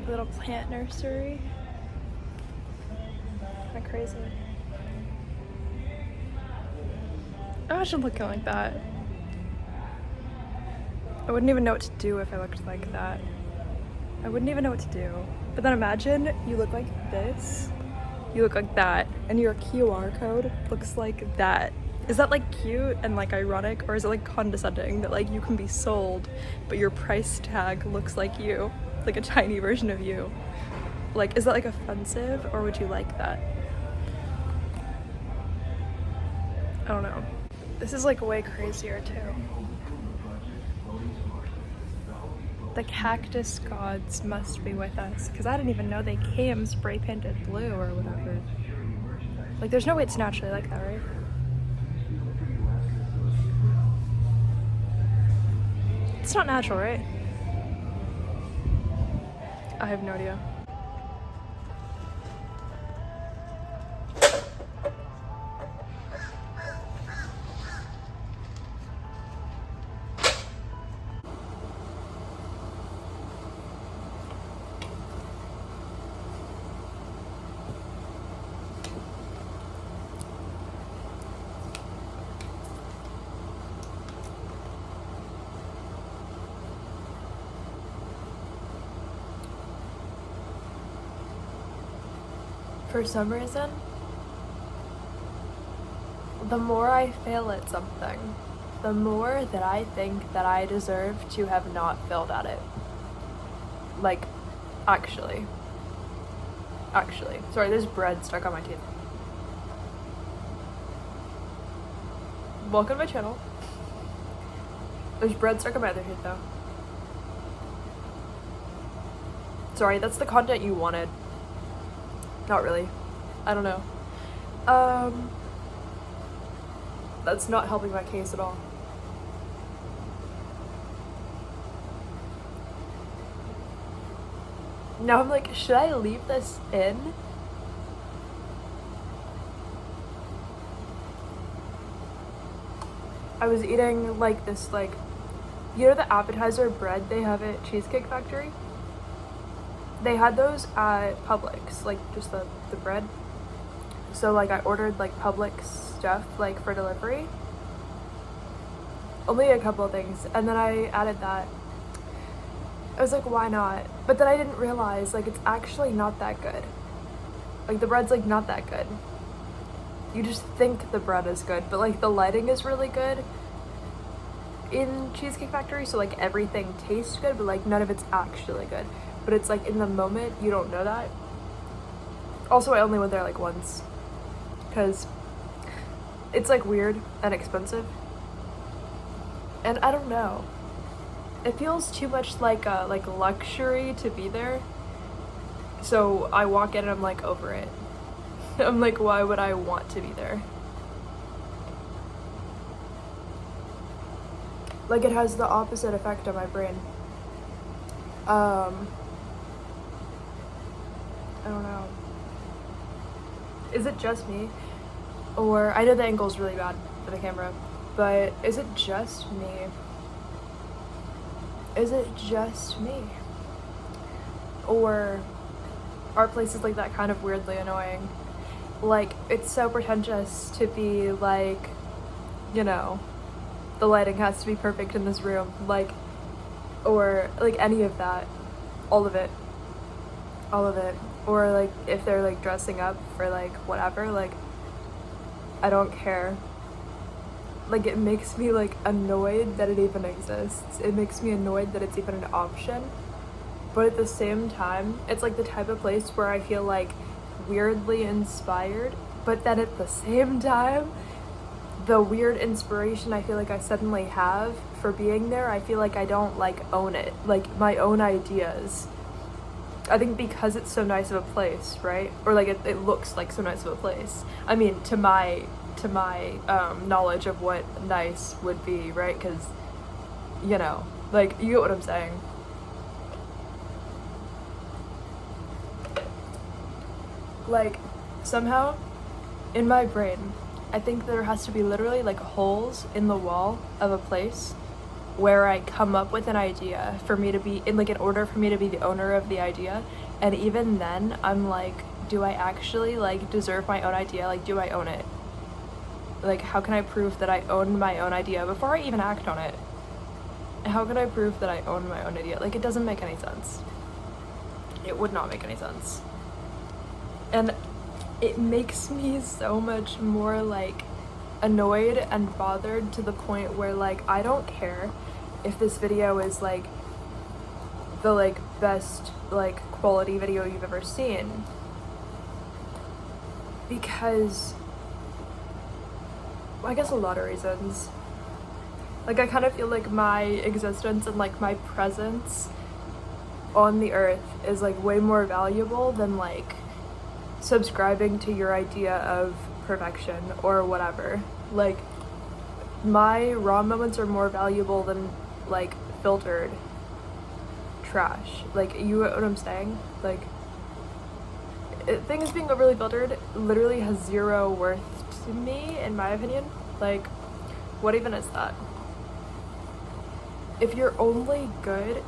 little plant nursery. Kind of crazy. Imagine looking like that. I wouldn't even know what to do if I looked like that. I wouldn't even know what to do. But then imagine you look like this, you look like that, and your QR code looks like that. Is that like cute and like ironic, or is it like condescending that like you can be sold, but your price tag looks like you, like a tiny version of you? Like, is that like offensive, or would you like that? I don't know. This is like way crazier too. The cactus gods must be with us, because I didn't even know they came spray painted blue or whatever. Like, there's no way it's naturally like that, right? It's not natural, right? I have no idea. For some reason, the more I fail at something, the more that I think that I deserve to have not failed at it. Like, actually. Sorry, there's bread stuck on my teeth. Welcome to my channel. There's bread stuck on my other tooth though. Sorry, that's the content you wanted. Not really. I don't know. That's not helping my case at all. Now I'm like, should I leave this in? I was eating like this, like, you know the appetizer bread they have at Cheesecake Factory? They had those at Publix, like just the bread. So like I ordered like Publix stuff like for delivery. Only a couple of things, and then I added that. I was like, why not? But then I didn't realize like it's actually not that good. Like the bread's like not that good. You just think the bread is good, but like the lighting is really good in Cheesecake Factory, so like everything tastes good, but like none of it's actually good. But it's like in the moment you don't know that. Also, I only went there like once because it's like weird and expensive, and I don't know, it feels too much like luxury to be there. So I walk in and I'm like over it. I'm like, why would I want to be there? Like it has the opposite effect on my brain. I don't know. Is it just me? Or, I know the angle's really bad for the camera, but is it just me? Is it just me? Or are places like that kind of weirdly annoying? Like, it's so pretentious to be like, you know, the lighting has to be perfect in this room, like, or like any of that, all of it. Or like if they're like dressing up for like whatever, like I don't care. Like it makes me like annoyed that it even exists. It makes me annoyed that it's even an option. But at the same time, it's like the type of place where I feel like weirdly inspired, but then at the same time, the weird inspiration I feel like I suddenly have for being there, I feel like I don't like own it, like my own ideas. I think because it's so nice of a place, right? Or like it looks like so nice of a place. I mean, to my knowledge of what nice would be, right? Because, you know, like, you get what I'm saying. Like, somehow, in my brain, I think there has to be literally like holes in the wall of a place where I come up with an idea for me to be in order for me to be the owner of the idea. And even then I'm like, do I actually deserve my own idea? Do I own it? How can I prove that I own my own idea before I even act on it? How can I prove that I own my own idea? It doesn't make any sense. It would not make any sense. And it makes me so much more annoyed and bothered, to the point where I don't care if this video is the best quality video you've ever seen, because I guess a lot of reasons. I kind of feel like my existence and my presence on the earth is way more valuable than subscribing to your idea of perfection or whatever. My raw moments are more valuable than filtered trash. You know what I'm saying? Things being overly filtered literally has zero worth to me, in my opinion. What even is that? If you're only good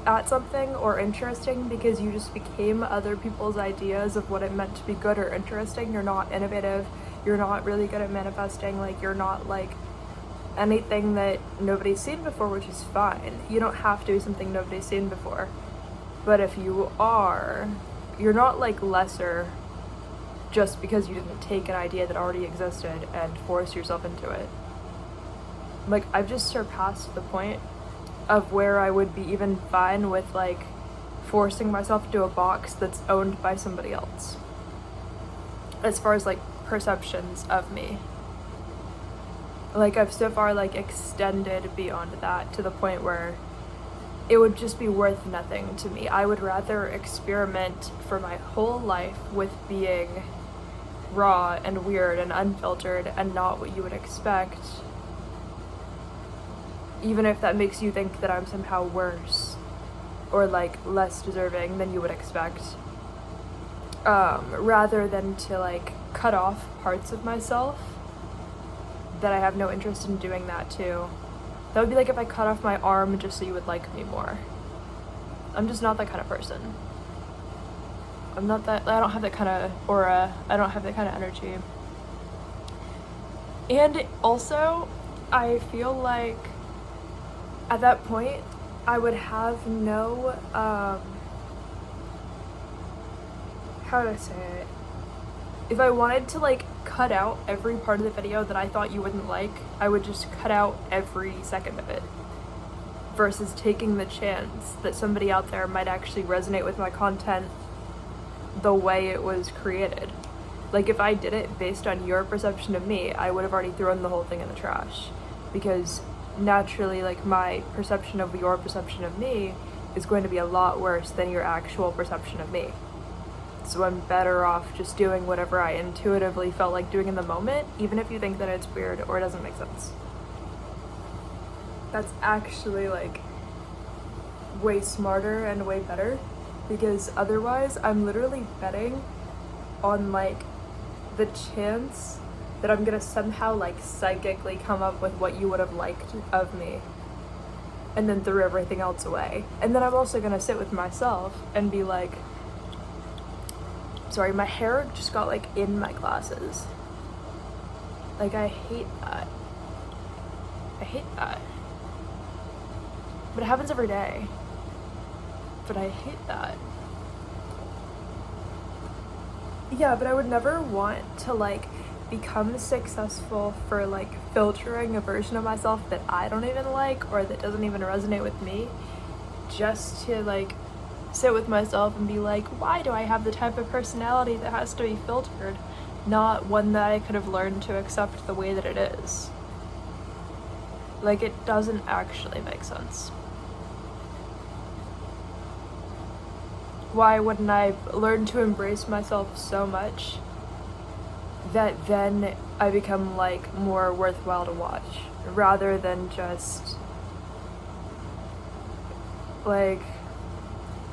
at something or interesting because you just became other people's ideas of what it meant to be good or interesting, you're not innovative, you're not really good at manifesting, you're not anything that nobody's seen before, which is fine. You don't have to do something nobody's seen before. But if you are, you're not lesser just because you didn't take an idea that already existed and force yourself into it. I've just surpassed the point of where I would be even fine with forcing myself into a box that's owned by somebody else, as far as perceptions of me. I've so far extended beyond that, to the point where it would just be worth nothing to me. I would rather experiment for my whole life with being raw and weird and unfiltered and not what you would expect, even if that makes you think that I'm somehow worse or less deserving than you would expect, rather than to cut off parts of myself that I have no interest in doing that too. That would be if I cut off my arm just so you would like me more. I'm just not that kind of person. I don't have that kind of aura, I don't have that kind of energy. And also, I feel at that point, I would have no, how do I say it? If I wanted to cut out every part of the video that I thought you wouldn't like, I would just cut out every second of it, versus taking the chance that somebody out there might actually resonate with my content the way it was created. If I did it based on your perception of me, I would have already thrown the whole thing in the trash, because naturally my perception of your perception of me is going to be a lot worse than your actual perception of me. So I'm better off just doing whatever I intuitively felt like doing in the moment, even if you think that it's weird or it doesn't make sense. That's actually way smarter and way better, because otherwise I'm literally betting on the chance that I'm gonna somehow psychically come up with what you would have liked of me, and then threw everything else away. And then I'm also gonna sit with myself and be sorry, my hair just got in my glasses. I hate that. I hate that. But it happens every day. But I hate that. Yeah, but I would never want to become successful for filtering a version of myself that I don't even like or that doesn't even resonate with me, just to sit with myself and be why do I have the type of personality that has to be filtered, not one that I could have learned to accept the way that it is. It doesn't actually make sense. Why wouldn't I learn to embrace myself so much that then I become more worthwhile to watch, rather than just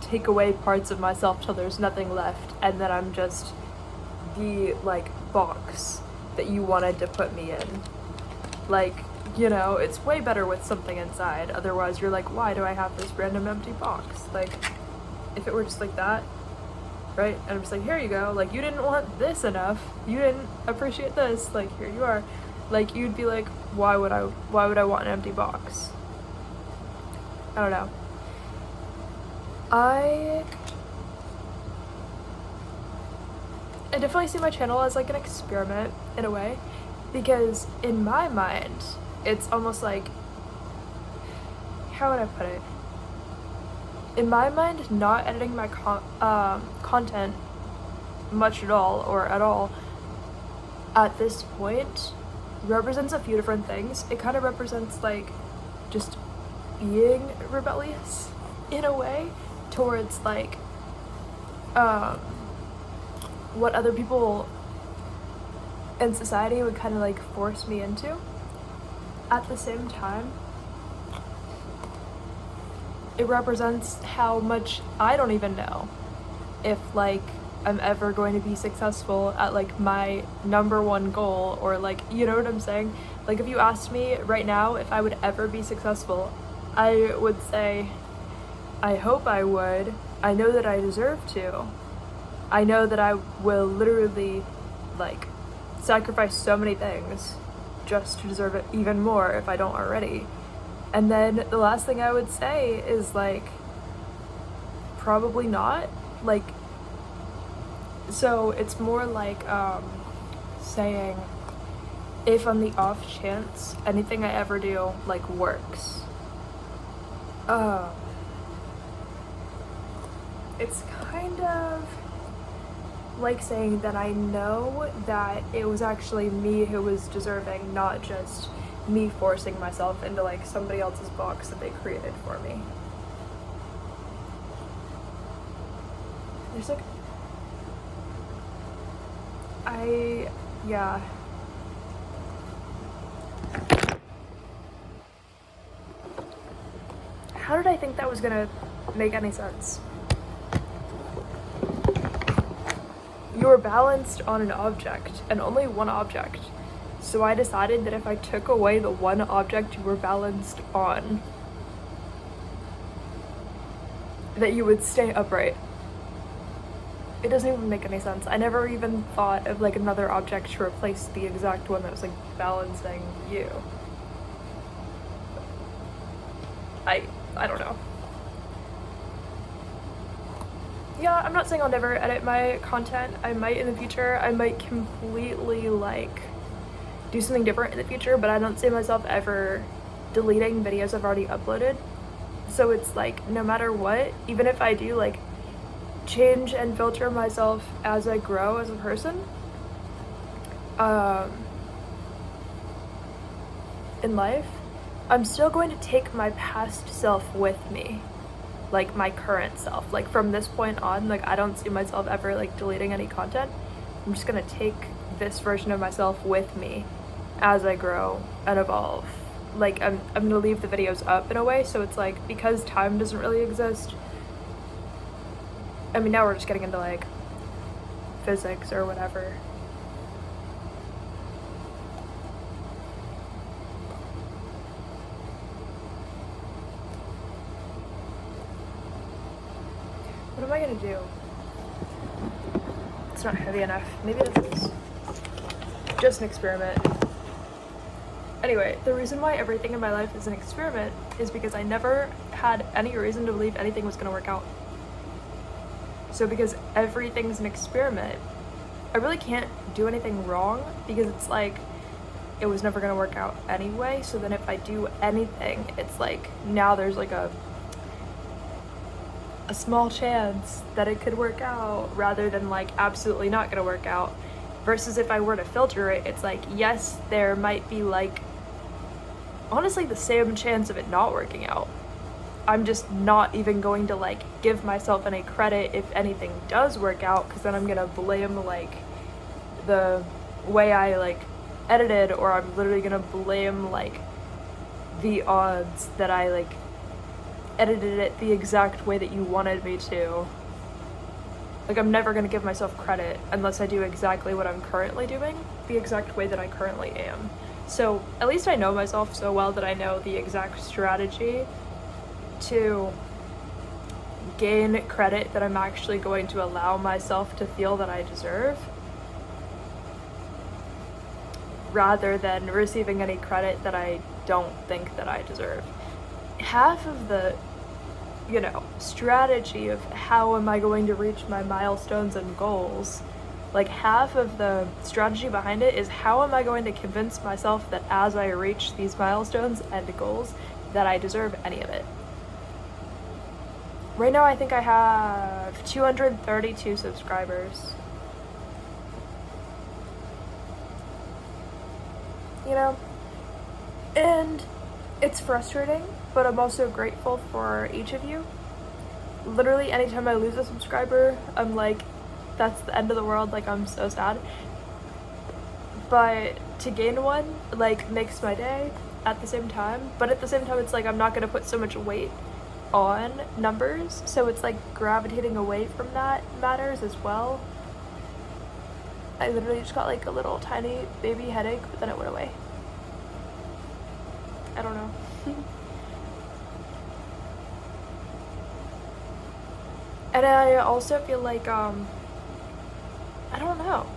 take away parts of myself till there's nothing left, and then I'm just the box that you wanted to put me in. You know, it's way better with something inside. Otherwise, you're like, why do I have this random empty box? Like, if it were just like that, right? And I'm just like, here you go. Like, you didn't want this enough. You didn't appreciate this. Like, here you are. Like, you'd be like, why would I want an empty box? I don't know. I definitely see my channel as like an experiment in a way, because in my mind, it's almost like, how would I put it? In my mind, not editing my content much at all, or at all, at this point, represents a few different things. It kind of represents like just being rebellious in a way towards like what other people in society would kind of like force me into. At the same time, it represents how much I don't even know if like I'm ever going to be successful at like my number one goal, or like, you know what I'm saying? Like, if you asked me right now if I would ever be successful, I would say, I hope I would. I know that I deserve to. I know that I will literally like sacrifice so many things just to deserve it even more if I don't already. And then the last thing I would say is like, probably not. Like, so it's more like saying, if on the off chance anything I ever do like works, it's kind of like saying that I know that it was actually me who was deserving, not just me forcing myself into like somebody else's box that they created for me. There's like, yeah. How did I think that was gonna make any sense? You were balanced on an object, and only one object. So I decided that if I took away the one object you were balanced on, that you would stay upright. It doesn't even make any sense. I never even thought of like another object to replace the exact one that was like balancing you. I don't know. Yeah, I'm not saying I'll never edit my content. I might in the future. I might completely like do something different in the future, but I don't see myself ever deleting videos I've already uploaded. So it's like, no matter what, even if I do like change and filter myself as I grow as a person, in life, I'm still going to take my past self with me, like my current self. Like from this point on, like I don't see myself ever like deleting any content. I'm just gonna take this version of myself with me as I grow and evolve. Like I'm gonna leave the videos up in a way, so it's like, because time doesn't really exist. I mean, now we're just getting into like physics or whatever. What am I gonna do? It's not heavy enough. Maybe this is just an experiment. Anyway, the reason why everything in my life is an experiment is because I never had any reason to believe anything was gonna work out. So because everything's an experiment, I really can't do anything wrong, because it's like, it was never gonna work out anyway. So then if I do anything, it's like, now there's like a small chance that it could work out, rather than like absolutely not gonna work out. Versus if I were to filter it, it's like, yes, there might be like honestly the same chance of it not working out. I'm just not even going to like give myself any credit if anything does work out, because then I'm gonna blame like the way I like edited, or I'm literally gonna blame like the odds that I like edited it the exact way that you wanted me to. Like, I'm never gonna give myself credit unless I do exactly what I'm currently doing, the exact way that I currently am. So at least I know myself so well that I know the exact strategy to gain credit that I'm actually going to allow myself to feel that I deserve, rather than receiving any credit that I don't think that I deserve. Half of the, strategy of how am I going to reach my milestones and goals, like half of the strategy behind it is how am I going to convince myself that as I reach these milestones and goals that I deserve any of it. Right now I think I have 232 subscribers. And it's frustrating, but I'm also grateful for each of you. Literally anytime I lose a subscriber, I'm like, that's the end of the world, like I'm so sad. But to gain one, like, makes my day at the same time. But at the same time, it's like I'm not gonna put so much weight on numbers, so it's like gravitating away from that matters as well. I literally just got like a little tiny baby headache, but then it went away. I don't know. And I also feel like, I don't know.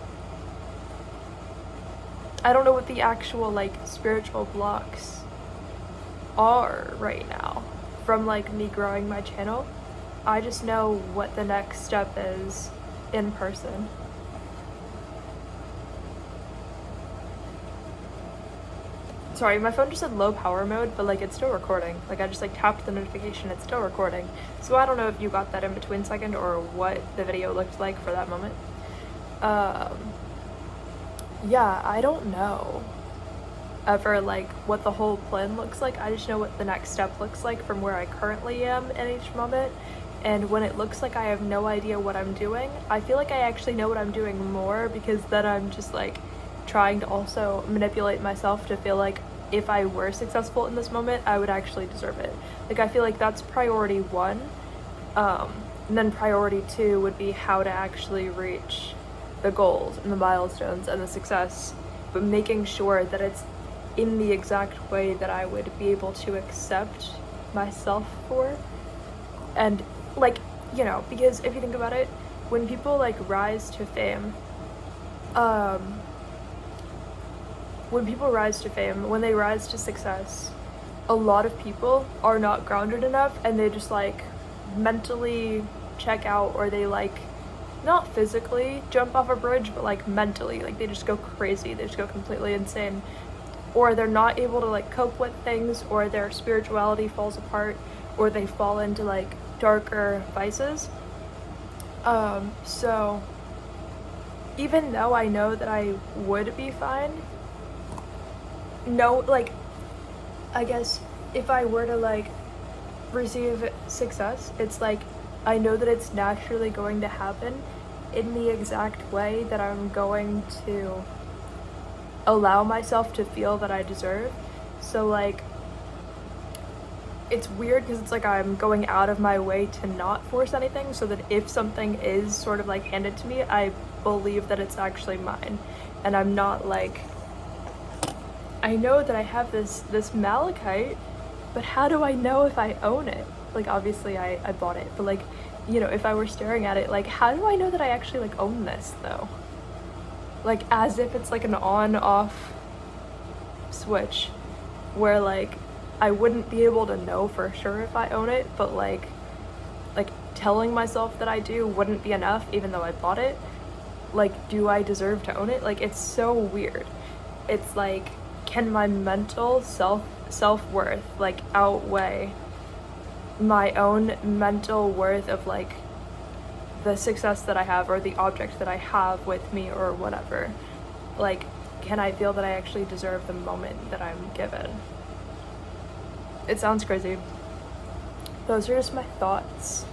I don't know what the actual, like, spiritual blocks are right now from, like, me growing my channel. I just know what the next step is in person. Sorry, my phone just said low power mode, but like it's still recording. Like I just like tapped the notification, it's still recording. So I don't know if you got that in between second or what the video looked like for that moment. Yeah, I don't know ever like what the whole plan looks like. I just know what the next step looks like from where I currently am in each moment. And when it looks like I have no idea what I'm doing, I feel like I actually know what I'm doing more, because then I'm just like trying to also manipulate myself to feel like if I were successful in this moment, I would actually deserve it. Like I feel like that's priority one. And then priority two would be how to actually reach the goals and the milestones and the success, but making sure that it's in the exact way that I would be able to accept myself for. And like, because if you think about it, when people like rise to fame, when they rise to success, a lot of people are not grounded enough and they just like mentally check out, or they like not physically jump off a bridge, but like mentally, like they just go crazy, they just go completely insane, or they're not able to like cope with things, or their spirituality falls apart, or they fall into like darker vices. So even though I know that I would be fine, I guess if I were to like receive success, it's like I know that it's naturally going to happen in the exact way that I'm going to allow myself to feel that I deserve. So like it's weird because it's like I'm going out of my way to not force anything, so that if something is sort of like handed to me, I believe that it's actually mine, and I'm not like, I know that I have this malachite, but how do I know if I own it? Like obviously I bought it, but like, if I were staring at it, like how do I know that I actually like own this though? Like as if it's like an on-off switch where like I wouldn't be able to know for sure if I own it, but like telling myself that I do wouldn't be enough even though I bought it. Like, do I deserve to own it? Like, it's so weird. It's like, can my mental self-worth like outweigh my own mental worth of like the success that I have, or the object that I have with me, or whatever? Like, can I feel that I actually deserve the moment that I'm given? It sounds crazy. Those are just my thoughts.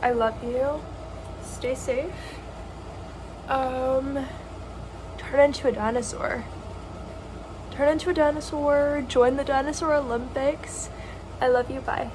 I love you. Stay safe. Turn into a dinosaur. Turn into a dinosaur. Join the Dinosaur Olympics. I love you. Bye.